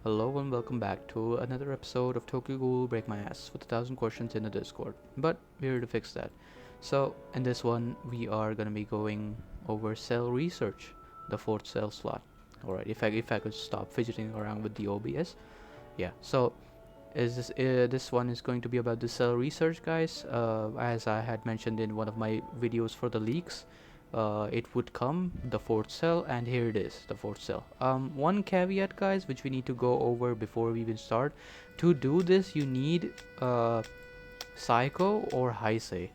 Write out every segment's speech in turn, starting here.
Hello and welcome back to another episode of Tokyo Ghoul Break My Ass with 1,000 questions in the Discord. But we're here to fix that. So in this one, we are gonna be going over cell research, the fourth cell slot. All right, if I could stop fidgeting around with the OBS, yeah. So is this one is going to be about the cell research, guys. As I had mentioned in one of my videos for the leaks, it would come the fourth cell, and here it is, the fourth cell. One caveat, guys, which we need to go over before we even start. To do this, you need Psycho or Heisei.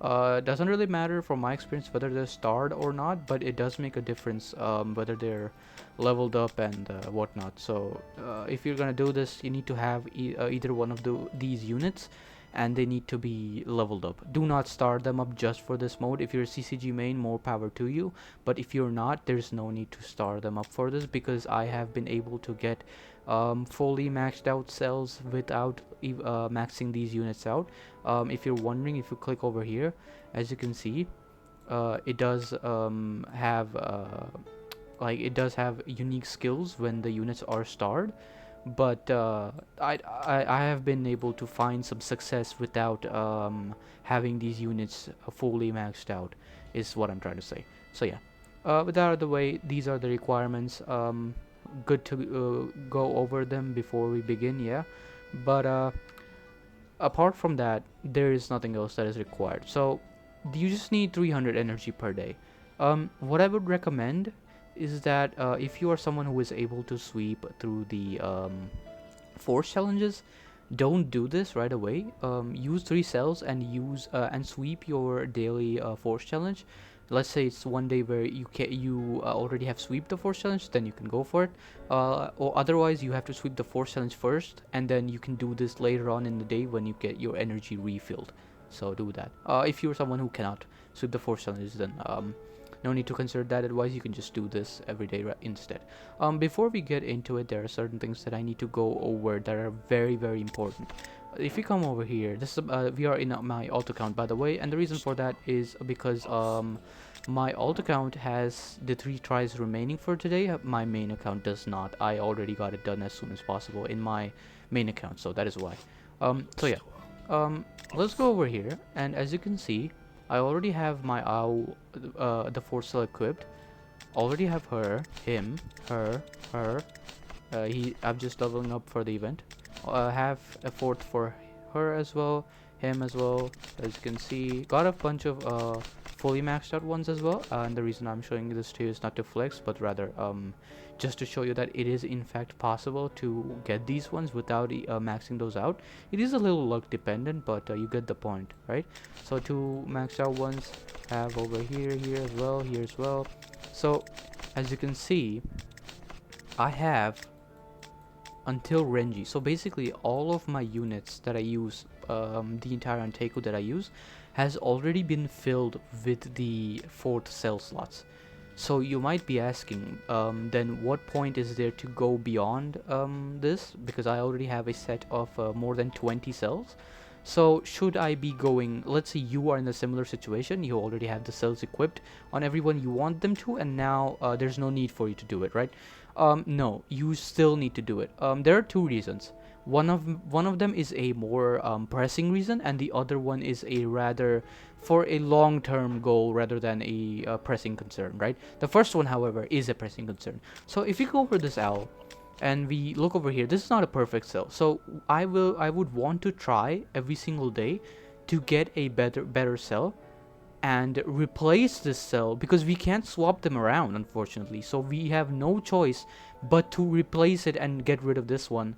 Doesn't really matter from my experience whether they're starred or not, but it does make a difference whether they're leveled up and whatnot. So if you're gonna do this, you need to have either one of these units, and they need to be leveled up. Do not start them up just for this mode. If you're a CCG main, more power to you, but if you're not, there's no need to start them up for this, because I have been able to get fully maxed out cells without maxing these units out. If you're wondering, if you click over here, as you can see, it does have it does have unique skills when the units are starred, but I have been able to find some success without having these units fully maxed out, is what I'm trying to say. So yeah, with that out of the way, these are the requirements. Good to go over them before we begin, yeah. But apart from that, there is nothing else that is required. So you just need 300 energy per day. What I would recommend is that if you are someone who is able to sweep through the force challenges, don't do this right away. Use 3 cells and use and sweep your daily force challenge. Let's say it's one day where you already have sweep the force challenge, then you can go for it. Or otherwise, you have to sweep the force challenge first, and then you can do this later on in the day when you get your energy refilled. So do that. If you're someone who cannot sweep the force challenge, then no need to consider that advice. You can just do this every day instead. Before we get into it, there are certain things that I need to go over that are very important. If you come over here, this is we are in my alt account, by the way, and the reason for that is because my alt account has the 3 tries remaining for today. My main account does not. I already got it done as soon as possible in my main account, so that is why. So yeah, let's go over here, and as you can see, I already have my owl, the 4th cell equipped. Already have her, him, her. I'm just leveling up for the event. Have a 4th for her as well, him as well. As you can see, got a bunch of fully maxed out ones as well. And the reason I'm showing you this to you is not to flex, but rather just to show you that it is in fact possible to get these ones without maxing those out. It is a little luck dependent, but you get the point, right? So 2 maxed out ones have over here as well, here as well. So as you can see, I have until Renji. So basically all of my units that I use, the entire Anteku that I use, has already been filled with the 4th cell slots. So you might be asking, then what point is there to go beyond this? Because I already have a set of more than 20 cells. So should I be going, let's say you are in a similar situation, you already have the cells equipped on everyone you want them to, and now there's no need for you to do it, right? No, you still need to do it. There are 2 reasons. One of them is a more pressing reason, and the other one is a rather for a long-term goal rather than a pressing concern, right? The first one, however, is a pressing concern. So if you go over this owl, and we look over here, this is not a perfect cell. So I would want to try every single day to get a better cell and replace this cell, because we can't swap them around, unfortunately. So we have no choice but to replace it and get rid of this one.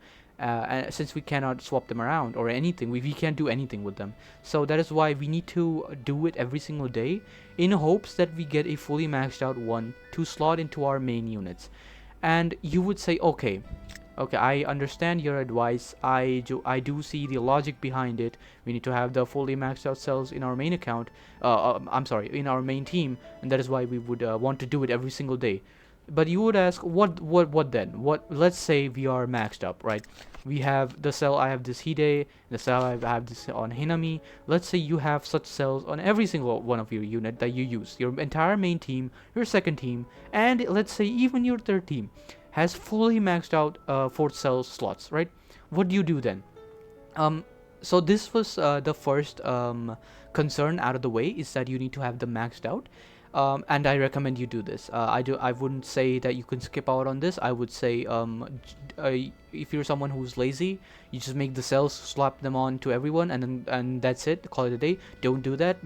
Since we cannot swap them around or anything, we can't do anything with them. So that is why we need to do it every single day, in hopes that we get a fully maxed out one to slot into our main units. And you would say, okay, I understand your advice. I do see the logic behind it. We need to have the fully maxed out cells in our main account. I'm sorry, in our main team, and that is why we would want to do it every single day. But you would ask, what then? Let's say we are maxed up, right? We have the cell, I have this Hide, the cell I have this on Hinami. Let's say you have such cells on every single one of your unit that you use. Your entire main team, your second team, and let's say even your third team. has fully maxed out fourth cell slots, right? What do you do then? Um, so this was the first concern out of the way, is that you need to have them maxed out. And I recommend you do this. I wouldn't say that you can skip out on this. I would say if you're someone who's lazy, you just make the cells, slap them on to everyone, and that's it. Call it a day. Don't do that.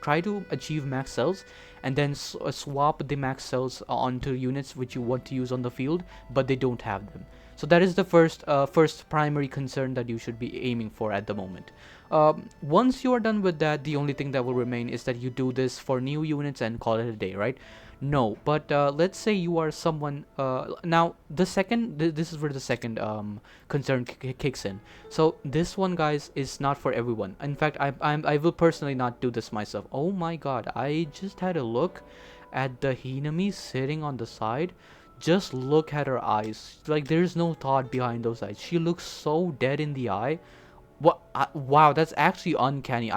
Try to achieve max cells, and then swap the max cells onto units which you want to use on the field, but they don't have them. So that is the first primary concern that you should be aiming for at the moment. Once you are done with that, the only thing that will remain is that you do this for new units and call it a day, right? No, but let's say you are someone. Now, the second, this is where the second concern kicks in. So this one, guys, is not for everyone. In fact, I will personally not do this myself. Oh my God, I just had a look at the Hinami sitting on the side. Just look at her eyes. Like, there's no thought behind those eyes. She looks so dead in the eye. What? Wow, that's actually uncanny.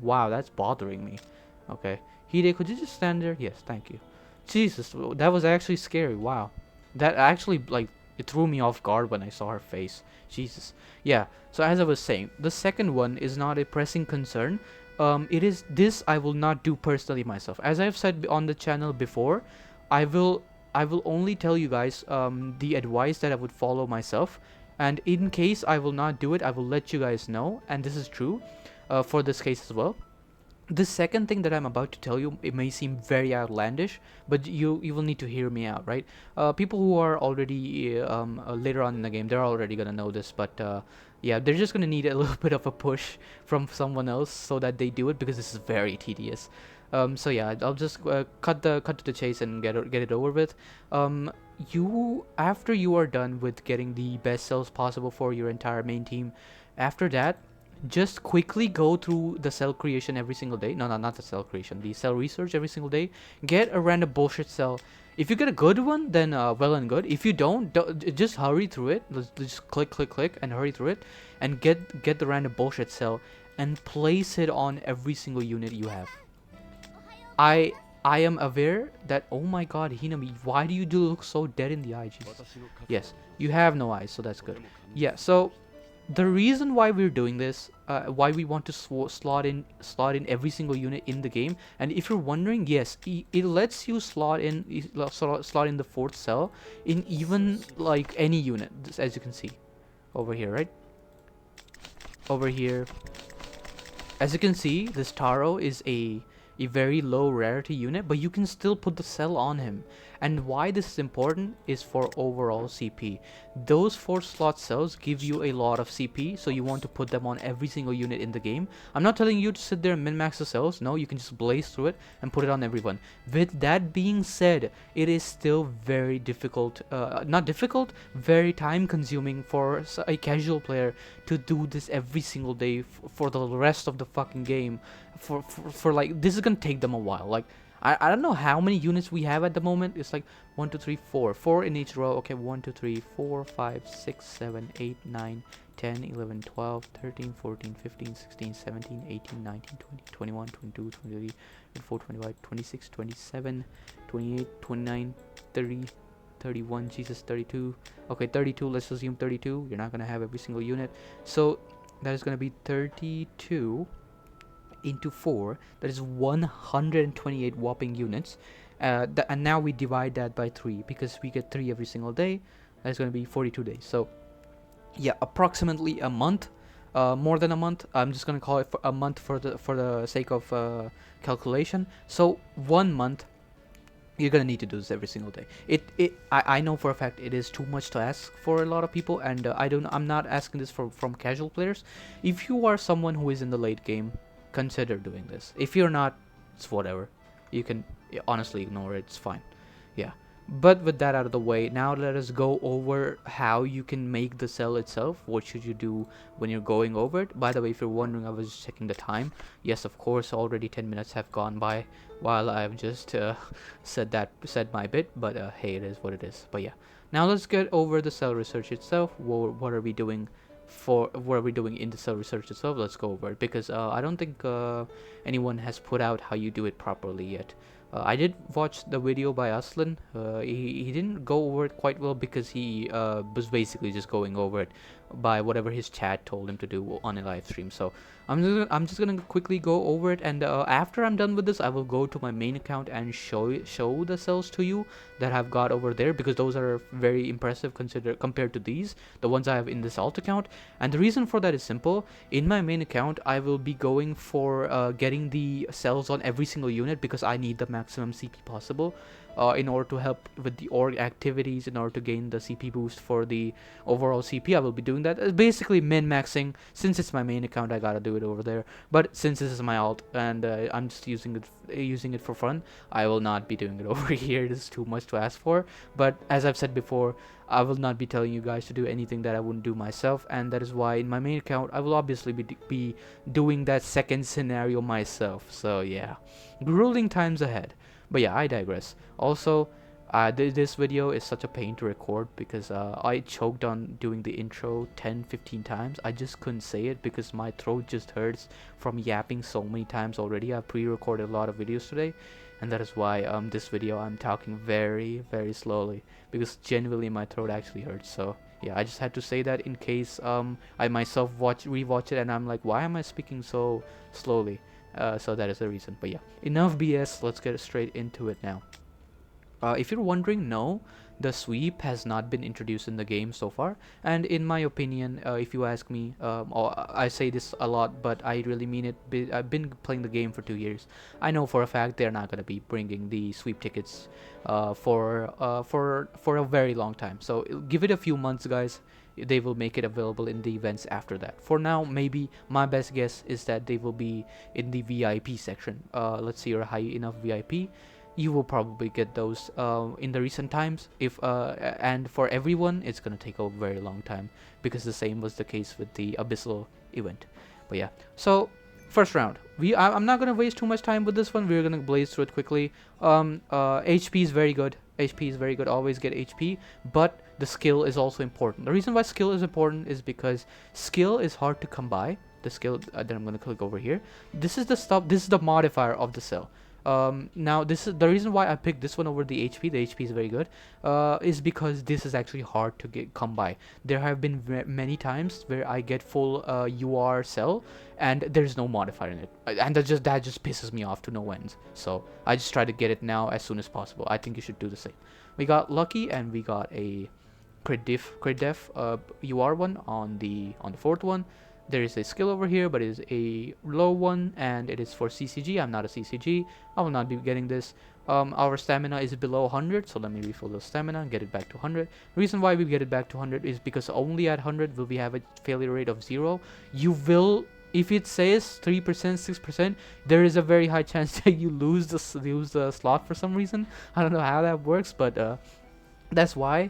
Wow, that's bothering me. Okay. Hide, could you just stand there? Yes, thank you. Jesus, that was actually scary. Wow. That actually, like, it threw me off guard when I saw her face. Jesus. Yeah, so as I was saying, the second one is not a pressing concern. It is this I will not do personally myself. As I've said on the channel before, I will only tell you guys the advice that I would follow myself, and in case I will not do it, I will let you guys know, and this is true for this case as well. The second thing that I'm about to tell you, it may seem very outlandish, but you will need to hear me out, right? People who are already later on in the game, they're already gonna know this, but yeah, they're just gonna need a little bit of a push from someone else so that they do it, because this is very tedious. So yeah, I'll just cut to the chase and get it over with. After you are done with getting the best cells possible for your entire main team, after that, just quickly go through the cell creation every single day. No, not the cell creation, the cell research every single day. Get a random bullshit cell. If you get a good one, then well and good. If you don't, just hurry through it. Just click and hurry through it, and get the random bullshit cell and place it on every single unit you have. I am aware that, oh my God, Hinami, why do you look so dead in the eye? Jesus. Yes, you have no eyes, so that's good. Yeah, so the reason why we're doing this, why we want to slot in every single unit in the game, and if you're wondering, yes, it lets you slot in the fourth cell in even like any unit, as you can see over here, right? Over here, as you can see, this Taro is a very low rarity unit, but you can still put the cell on him. And why this is important is for overall CP. Those 4 slot cells give you a lot of CP, so you want to put them on every single unit in the game. I'm not telling you to sit there and min-max the cells. No, you can just blaze through it and put it on everyone. With that being said, it is still very difficult, not difficult, very time consuming for a casual player to do this every single day for the rest of the fucking game. For like, this is gonna take them a while. Like, I don't know how many units we have at the moment. It's like 1 2 3 4 in each row. Okay, 1 2 3 4 5 6 7 8 9 10 11 12 13 14 15 16 17 18 19 20 21 22 23 24 25 26 27 28 29 30 31. Jesus, 32. Okay, 32. Let's assume 32. You're not gonna have every single unit, so that is gonna be 32 into 4, that is 128 whopping units, and now we divide that by 3 because we get 3 every single day. That's going to be 42 days. So yeah, approximately a month, more than a month. I'm just going to call it for a month for the sake of calculation. So 1 month, you're gonna need to do this every single day. I know for a fact it is too much to ask for a lot of people, and I'm not asking this from casual players. If you are someone who is in the late game, consider doing this. If you're not, it's whatever. You can honestly ignore it. It's fine. Yeah. But with that out of the way, now let us go over how you can make the cell itself. What should you do when you're going over it? By the way, if you're wondering, I was just checking the time. Yes, of course, already 10 minutes have gone by while I've just said my bit. But hey, it is what it is. But yeah, now let's get over the cell research itself. What are we doing? What are we doing in the cell research itself? Let's go over it, because I don't think anyone has put out how you do it properly yet. I did watch the video by Aslan. He didn't go over it quite well because he was basically just going over it by whatever his chat told him to do on a live stream. So I'm just gonna quickly go over it, and after I'm done with this, I will go to my main account and show the cells to you that I've got over there, because those are very impressive compared to these, the ones I have in this alt account. And the reason for that is simple. In my main account, I will be going for getting the cells on every single unit because I need the maximum CP possible in order to help with the org activities, in order to gain the CP boost for the overall CP. I will be doing that. It's basically min-maxing. Since it's my main account, I gotta do it over there. But since this is my alt and I'm just using it for fun, I will not be doing it over here. This is too much to ask for. But as I've said before, I will not be telling you guys to do anything that I wouldn't do myself, and that is why in my main account I will obviously be doing that second scenario myself. So yeah, grueling times ahead. But yeah, I digress. Also, this video is such a pain to record because I choked on doing the intro 10-15 times. I just couldn't say it because my throat just hurts from yapping so many times already. I've pre-recorded a lot of videos today, and that is why this video I'm talking very slowly because genuinely my throat actually hurts. So yeah, I just had to say that in case I myself rewatch it and I'm like, why am I speaking so slowly? So that is the reason. But yeah, enough BS. Let's get straight into it now. If you're wondering, no, the sweep has not been introduced in the game so far. And in my opinion, if you ask me, I say this a lot, but I really mean it. I've been playing the game for 2 years. I know for a fact they're not going to be bringing the sweep tickets for a very long time. So give it a few months, guys. They will make it available in the events after that. For now, maybe my best guess is that they will be in the VIP section. Let's say you're high enough VIP, you will probably get those in the recent times. And for everyone, it's gonna take a very long time because the same was the case with the Abyssal event. But yeah, so first round, I'm not gonna waste too much time with this one. We're gonna blaze through it quickly. HP is very good. HP is very good. Always get HP, but the skill is also important. The reason why skill is important is because skill is hard to come by. The skill that I'm gonna click over here. This is the stuff. This is the modifier of the cell. Now this is the reason why I picked this one over the HP. The HP is very good. Is because this is actually hard to come by. There have been many times where I get full UR cell and there's no modifier in it, and that just pisses me off to no ends. So I just try to get it now as soon as possible. I think you should do the same. We got lucky and we got a crit def UR one on the fourth one. There is a skill over here, but it is a low one, and it is for CCG. I'm not a CCG. I will not be getting this. Our stamina is below 100, so let me refill the stamina and get it back to 100. The reason why we get it back to 100 is because only at 100 will we have a failure rate of 0. You will, if it says 3%, 6%, there is a very high chance that you lose the slot for some reason. I don't know how that works, but that's why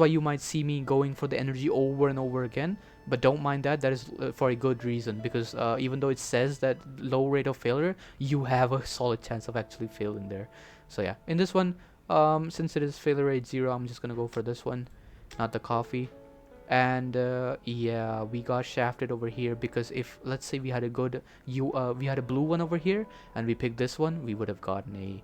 you might see me going for the energy over and over again. But don't mind that. That is for a good reason, because even though it says that low rate of failure, you have a solid chance of actually failing there. So yeah, in this one, since it is failure rate 0, I'm just gonna go for this one, not the coffee. And yeah, we got shafted over here because if, let's say, we had a good we had a blue one over here and we picked this one, we would have gotten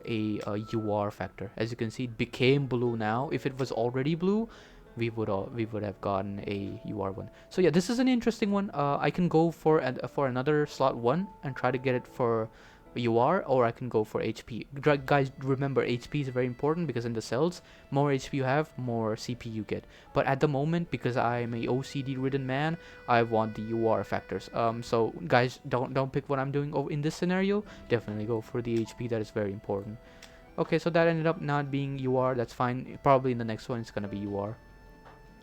a UR factor. As you can see, it became blue now. If it was already blue, we would have gotten a UR one. So yeah, this is an interesting one. I can go for another slot 1 and try to get it for UR, or I can go for HP. Guys, remember, HP is very important because in the cells, more HP you have, more CP you get. But at the moment, because I am a OCD ridden man, I want the UR factors. So guys, don't pick what I'm doing in this scenario. Definitely go for the HP. That is very important. Okay, so that ended up not being UR. That's fine. Probably in the next one it's gonna be UR.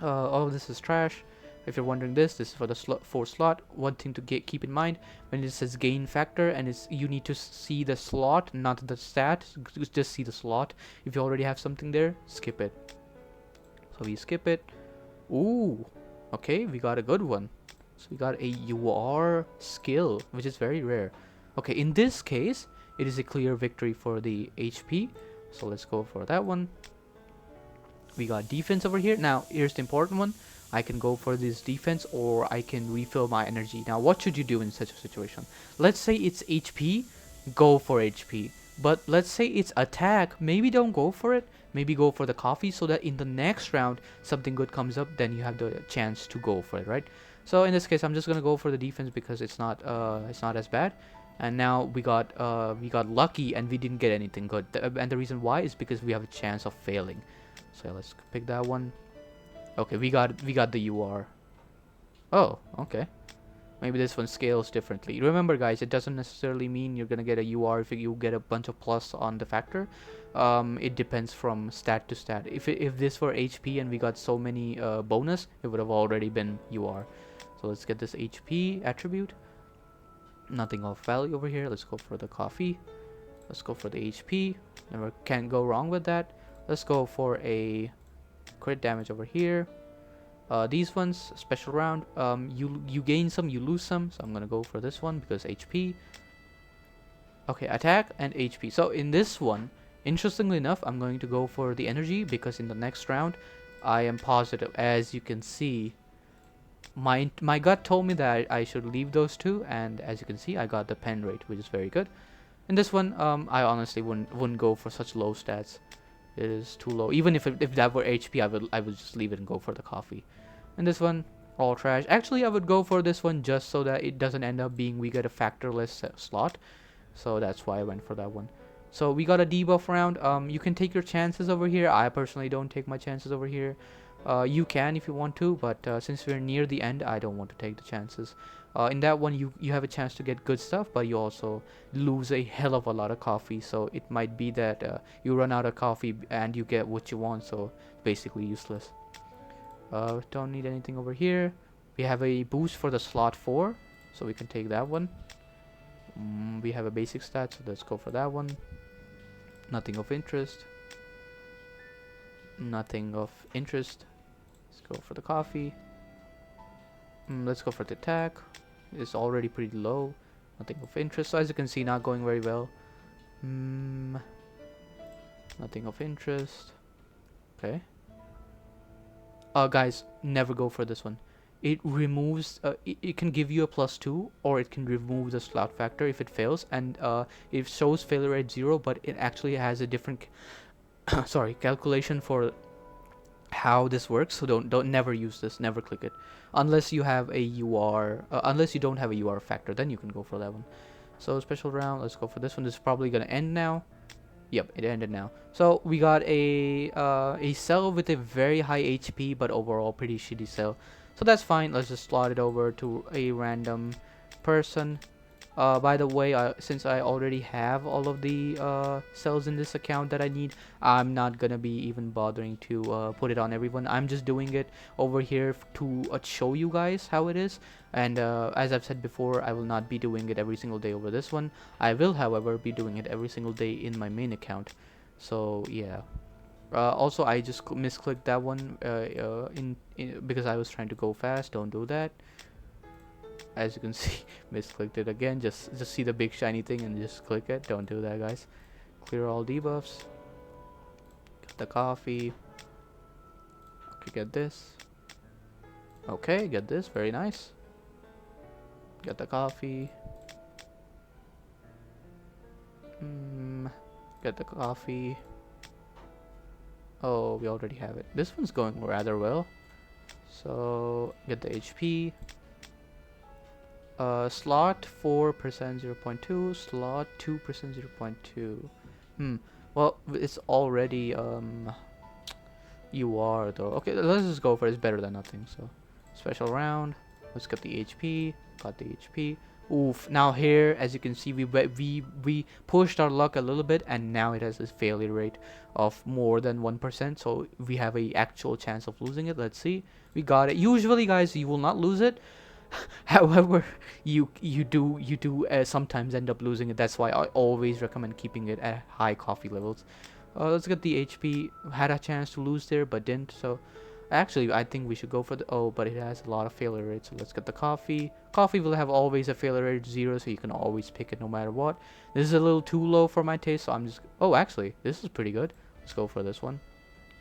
All of this is trash. If you're wondering, this is for the fourth slot. One thing to keep in mind, when it says gain factor and you need to see the slot, not the stat. Just see the slot. If you already have something there, skip it. So we skip it. Ooh, okay, we got a good one. So we got a UR skill, which is very rare. Okay, in this case, it is a clear victory for the HP. So let's go for that one. We got defense over here. Now, here's the important one. I can go for this defense, or I can refill my energy. Now, what should you do in such a situation? Let's say it's HP, go for HP. But let's say it's attack, maybe don't go for it. Maybe go for the coffee so that in the next round something good comes up, then you have the chance to go for it, right? So in this case, I'm just gonna go for the defense because it's not as bad. And now we got lucky and we didn't get anything good. And the reason why is because we have a chance of failing. So yeah, let's pick that one. Okay, we got the UR. Oh, okay. Maybe this one scales differently. Remember, guys, it doesn't necessarily mean you're gonna get a UR if you get a bunch of plus on the factor. It depends from stat to stat. If this were HP and we got so many bonus, it would have already been UR. So let's get this HP attribute. Nothing of value over here. Let's go for the coffee. Let's go for the HP. Never can go wrong with that. Let's go for a crit damage over here. These ones, special round, you gain some, you lose some, so I'm gonna go for this one because HP. Okay, attack and HP. So in this one, interestingly enough, I'm going to go for the energy because in the next round, I am positive. As you can see, my gut told me that I should leave those two, and as you can see, I got the pen rate, which is very good. In this one, I honestly wouldn't go for such low stats. It is too low. Even if that were HP, I would just leave it and go for the coffee. And this one, all trash. Actually, I would go for this one just so that it doesn't end up being we get a factorless slot. So that's why I went for that one. So we got a debuff round. You can take your chances over here. I personally don't take my chances over here. You can if you want to, but since we're near the end, I don't want to take the chances. In that one, you have a chance to get good stuff, but you also lose a hell of a lot of coffee. So it might be that you run out of coffee and you get what you want, so basically useless. Don't need anything over here. We have a boost for the slot 4, so we can take that one. We have a basic stat, so let's go for that one. Nothing of interest. Nothing of interest. Let's go for the coffee. Let's go for the attack. It's already pretty low. Nothing of interest. So as you can see, not going very well. Nothing of interest. Okay. Guys, never go for this one. It removes, it can give you a +2, or it can remove the slot factor if it fails, and it shows failure rate 0, but it actually has a different calculation for how this works. So don't never use this, never click it unless you have a UR, unless you don't have a UR factor, then you can go for that one. So special round, let's go for this one. This is probably gonna end now. Yep, it ended now. So we got a cell with a very high HP, but overall pretty shitty cell. So that's fine. Let's just slot it over to a random person. By the way, since I already have all of the cells in this account that I need, I'm not gonna be even bothering to put it on everyone. I'm just doing it over here to show you guys how it is. And as I've said before, I will not be doing it every single day over this one. I will, however, be doing it every single day in my main account. So yeah. Also, I just misclicked that one because I was trying to go fast. Don't do that. As you can see, misclicked it again. Just see the big shiny thing and just click it. Don't do that, guys. Clear all debuffs. Get the coffee. Okay, get this. Okay, get this. Very nice. Get the coffee. Get the coffee. Oh, we already have it. This one's going rather well. So get the HP. Slot 4% 0.2, slot 2% 0.2. Well, it's already UR though. Okay, let's just go for it. It's better than nothing. So special round. Let's get the HP. Got the HP. Oof. Now here, as you can see, we pushed our luck a little bit, and now it has a failure rate of more than 1%. So we have a actual chance of losing it. Let's see. We got it. Usually, guys, you will not lose it. However, you do sometimes end up losing it. That's why I always recommend keeping it at high coffee levels. Let's get the HP. Had a chance to lose there, but didn't. So actually, I think we should go for the... Oh, but it has a lot of failure rate. So let's get the coffee. Coffee will have always a failure rate 0, so you can always pick it no matter what. This is a little too low for my taste, so I'm just... Oh, actually, this is pretty good. Let's go for this one.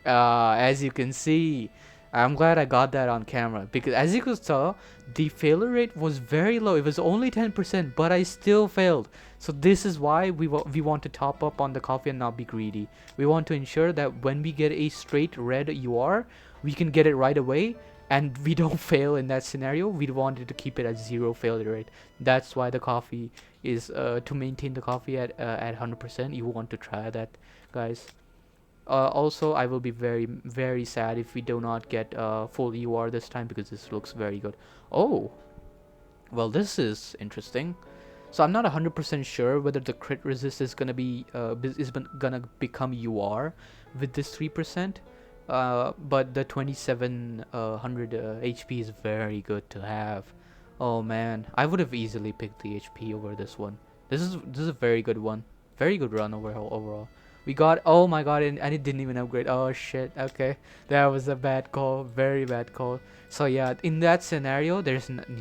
As you can see, I'm glad I got that on camera, because as you could tell, the failure rate was very low. It was only 10%, but I still failed. So this is why we want to top up on the coffee and not be greedy. We want to ensure that when we get a straight red UR, we can get it right away, and we don't fail in that scenario. We wanted to keep it at 0 failure rate. That's why the coffee is to maintain the coffee at 100%. You want to try that, guys. Also, I will be very sad if we do not get full UR this time, because this looks very good. Oh, well, this is interesting. So I'm not 100% sure whether the crit resist is gonna be gonna become UR with this 3%. But the 2700 HP is very good to have. Oh man, I would have easily picked the HP over this one. This is a very good one. Very good run overall. We got, oh my god, and it didn't even upgrade. Oh shit. Okay, that was a bad call. Very bad call. So yeah, in that scenario,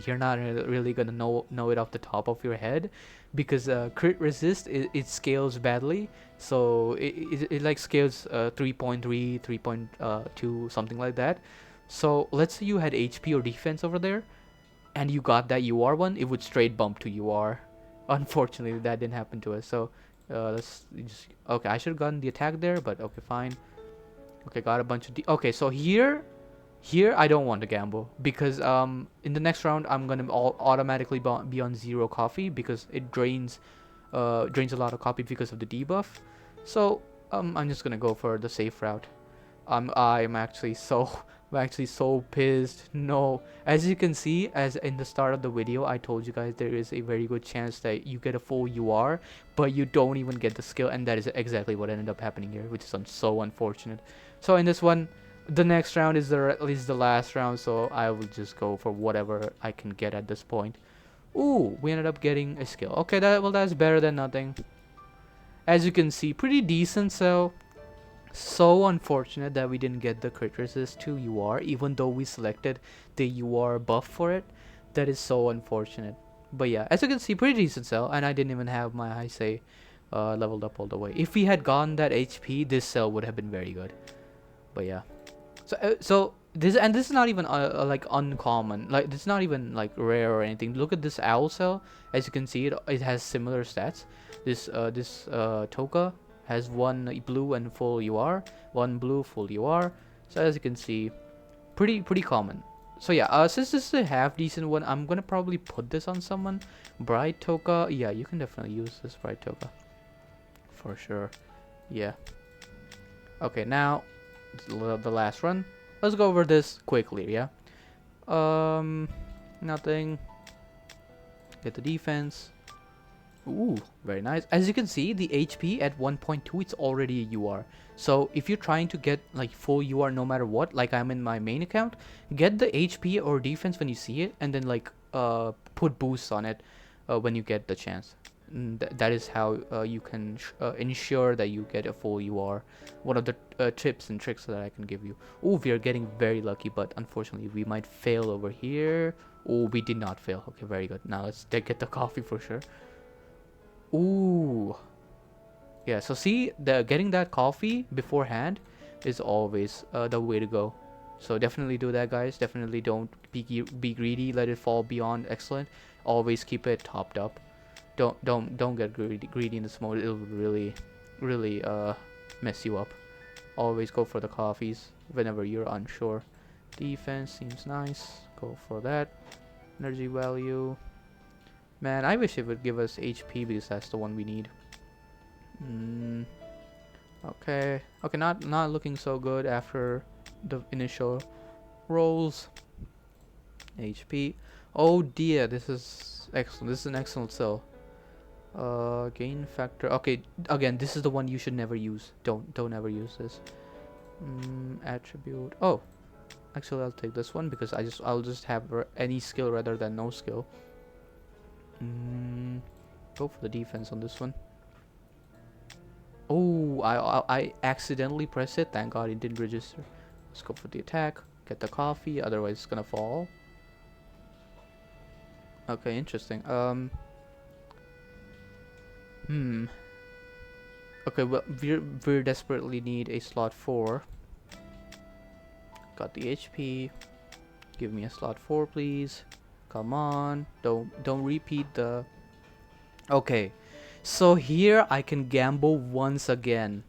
you're not really gonna know it off the top of your head, because crit resist it scales badly. So it like scales 3.3, 3.2, something like that. So let's say you had HP or defense over there, and you got that UR one, it would straight bump to UR. Unfortunately, that didn't happen to us. So let's just, okay, I should have gotten the attack there, but okay, fine. Okay, got a bunch of okay, so here I don't want to gamble, because in the next round I'm gonna automatically be on 0 coffee, because it drains a lot of coffee because of the debuff. So I'm just gonna go for the safe route. I'm actually so I'm actually so pissed. No, as you can see, as in the start of the video, I told you guys there is a very good chance that you get a full UR, but you don't even get the skill, and that is exactly what ended up happening here, which is so unfortunate. So in this one, the next round is at least the last round, so I will just go for whatever I can get at this point. Ooh, we ended up getting a skill. Okay, that's better than nothing. As you can see, pretty decent. So unfortunate that we didn't get the crit resist to UR, even though we selected the UR buff for it. That is so unfortunate. But yeah, as you can see, pretty decent cell, and I didn't even have my high say leveled up all the way. If we had gotten that HP, this cell would have been very good. But yeah, so this is not even like uncommon. Like, it's not even like rare or anything. Look at this owl cell. As you can see, it has similar stats. This Toka has 1 blue and full UR, 1 blue full UR. So as you can see, pretty common. So yeah, since this is a half decent one, I'm gonna probably put this on someone. Bright Toka, yeah, you can definitely use this Bright Toka for sure. Yeah. Okay, now the last run. Let's go over this quickly. Yeah. Nothing. Get the defense. Ooh, very nice. As you can see, the HP at 1.2, it's already a UR. So if you're trying to get like full UR no matter what, like I'm in my main account, get the HP or defense when you see it, and then like put boosts on it when you get the chance. That is how you can ensure that you get a full UR. One of the tips and tricks that I can give you. Oh, we are getting very lucky, but unfortunately we might fail over here. Oh, we did not fail. Okay, very good. Now let's get the coffee for sure. Ooh, yeah. So see, getting that coffee beforehand is always the way to go. So definitely do that, guys. Definitely don't be greedy. Let it fall beyond excellent. Always keep it topped up. Don't get greedy in this mode. It'll really mess you up. Always go for the coffees whenever you're unsure. Defense seems nice. Go for that. Energy value. Man, I wish it would give us HP, because that's the one we need. Okay. Okay, not looking so good after the initial rolls. HP. Oh dear, this is excellent. This is an excellent cell. Gain factor. Okay, again, this is the one you should never use. Don't ever use this. Attribute. Oh, actually, I'll take this one, because I'll just have any skill rather than no skill. Go for the defense on this one. Oh, I accidentally pressed it. Thank God it didn't register. Let's go for the attack. Get the coffee. Otherwise, it's gonna fall. Okay, interesting. Okay, well, we desperately need a slot 4. Got the HP. Give me a slot 4, please. Come on. Don't repeat the... Okay. So here I can gamble once again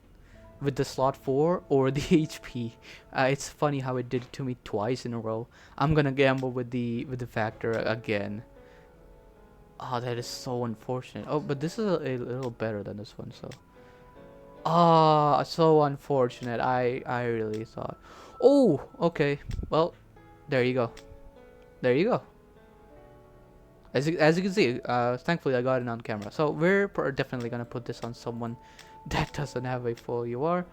with the slot 4 or the HP. It's funny how it did it to me twice in a row. I'm gonna gamble with the factor again. Oh, that is so unfortunate. Oh, but this is a little better than this one, so. Ah, so unfortunate. I really thought. Oh, okay. Well, there you go. There you go. As you can see, thankfully I got it on camera. So we're definitely gonna put this on someone that doesn't have a full UR.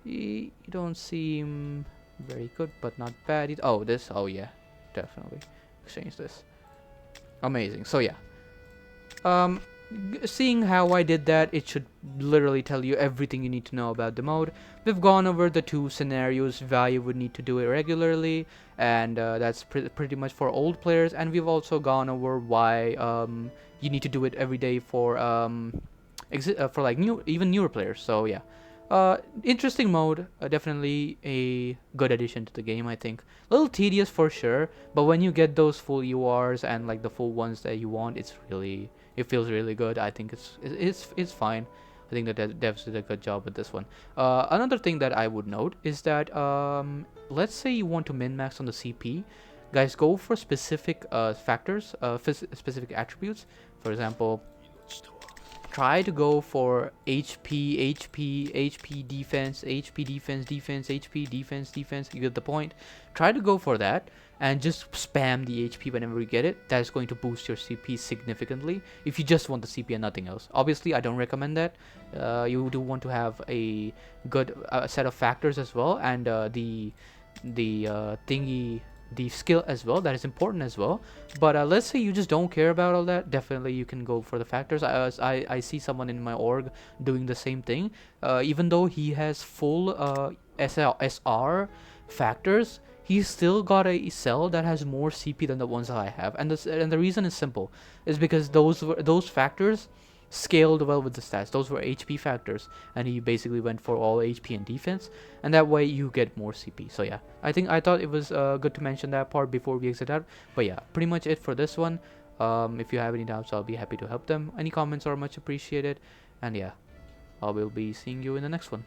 You don't seem very good, but not bad. Oh, this. Oh yeah, definitely exchange this. Amazing. So yeah. Um, Seeing how I did that, it should literally tell you everything you need to know about the mode. We've gone over the two scenarios why you would need to do it regularly, and that's pretty much for old players. And we've also gone over why you need to do it every day for like even newer players. So yeah. Interesting mode, definitely a good addition to the game, I think. A little tedious for sure, but when you get those full URs and like the full ones that you want, it feels really good. I think it's fine. I think the devs did a good job with this one. Another thing that I would note is that let's say you want to min-max on the CP, guys, go for specific factors, specific attributes. For example, try to go for HP defense, HP defense, defense, HP defense, defense. You get the point. Try to go for that and just spam the HP whenever you get it. That is going to boost your CP significantly if you just want the CP and nothing else. Obviously, I don't recommend that. You do want to have a good set of factors as well, and the skill as well, that is important as well. But let's say you just don't care about all that, definitely you can go for the factors. I see someone in my org doing the same thing. Even though he has full SR factors, he's still got a cell that has more CP than the ones that I have, and the reason is simple, is because those factors scaled well with the stats. Those were HP factors, and he basically went for all HP and defense, and that way you get more CP. So yeah, I thought it was good to mention that part before we exit out. But yeah, pretty much it for this one. If you have any doubts, I'll be happy to help them. Any comments are much appreciated, and yeah, I will be seeing you in the next one.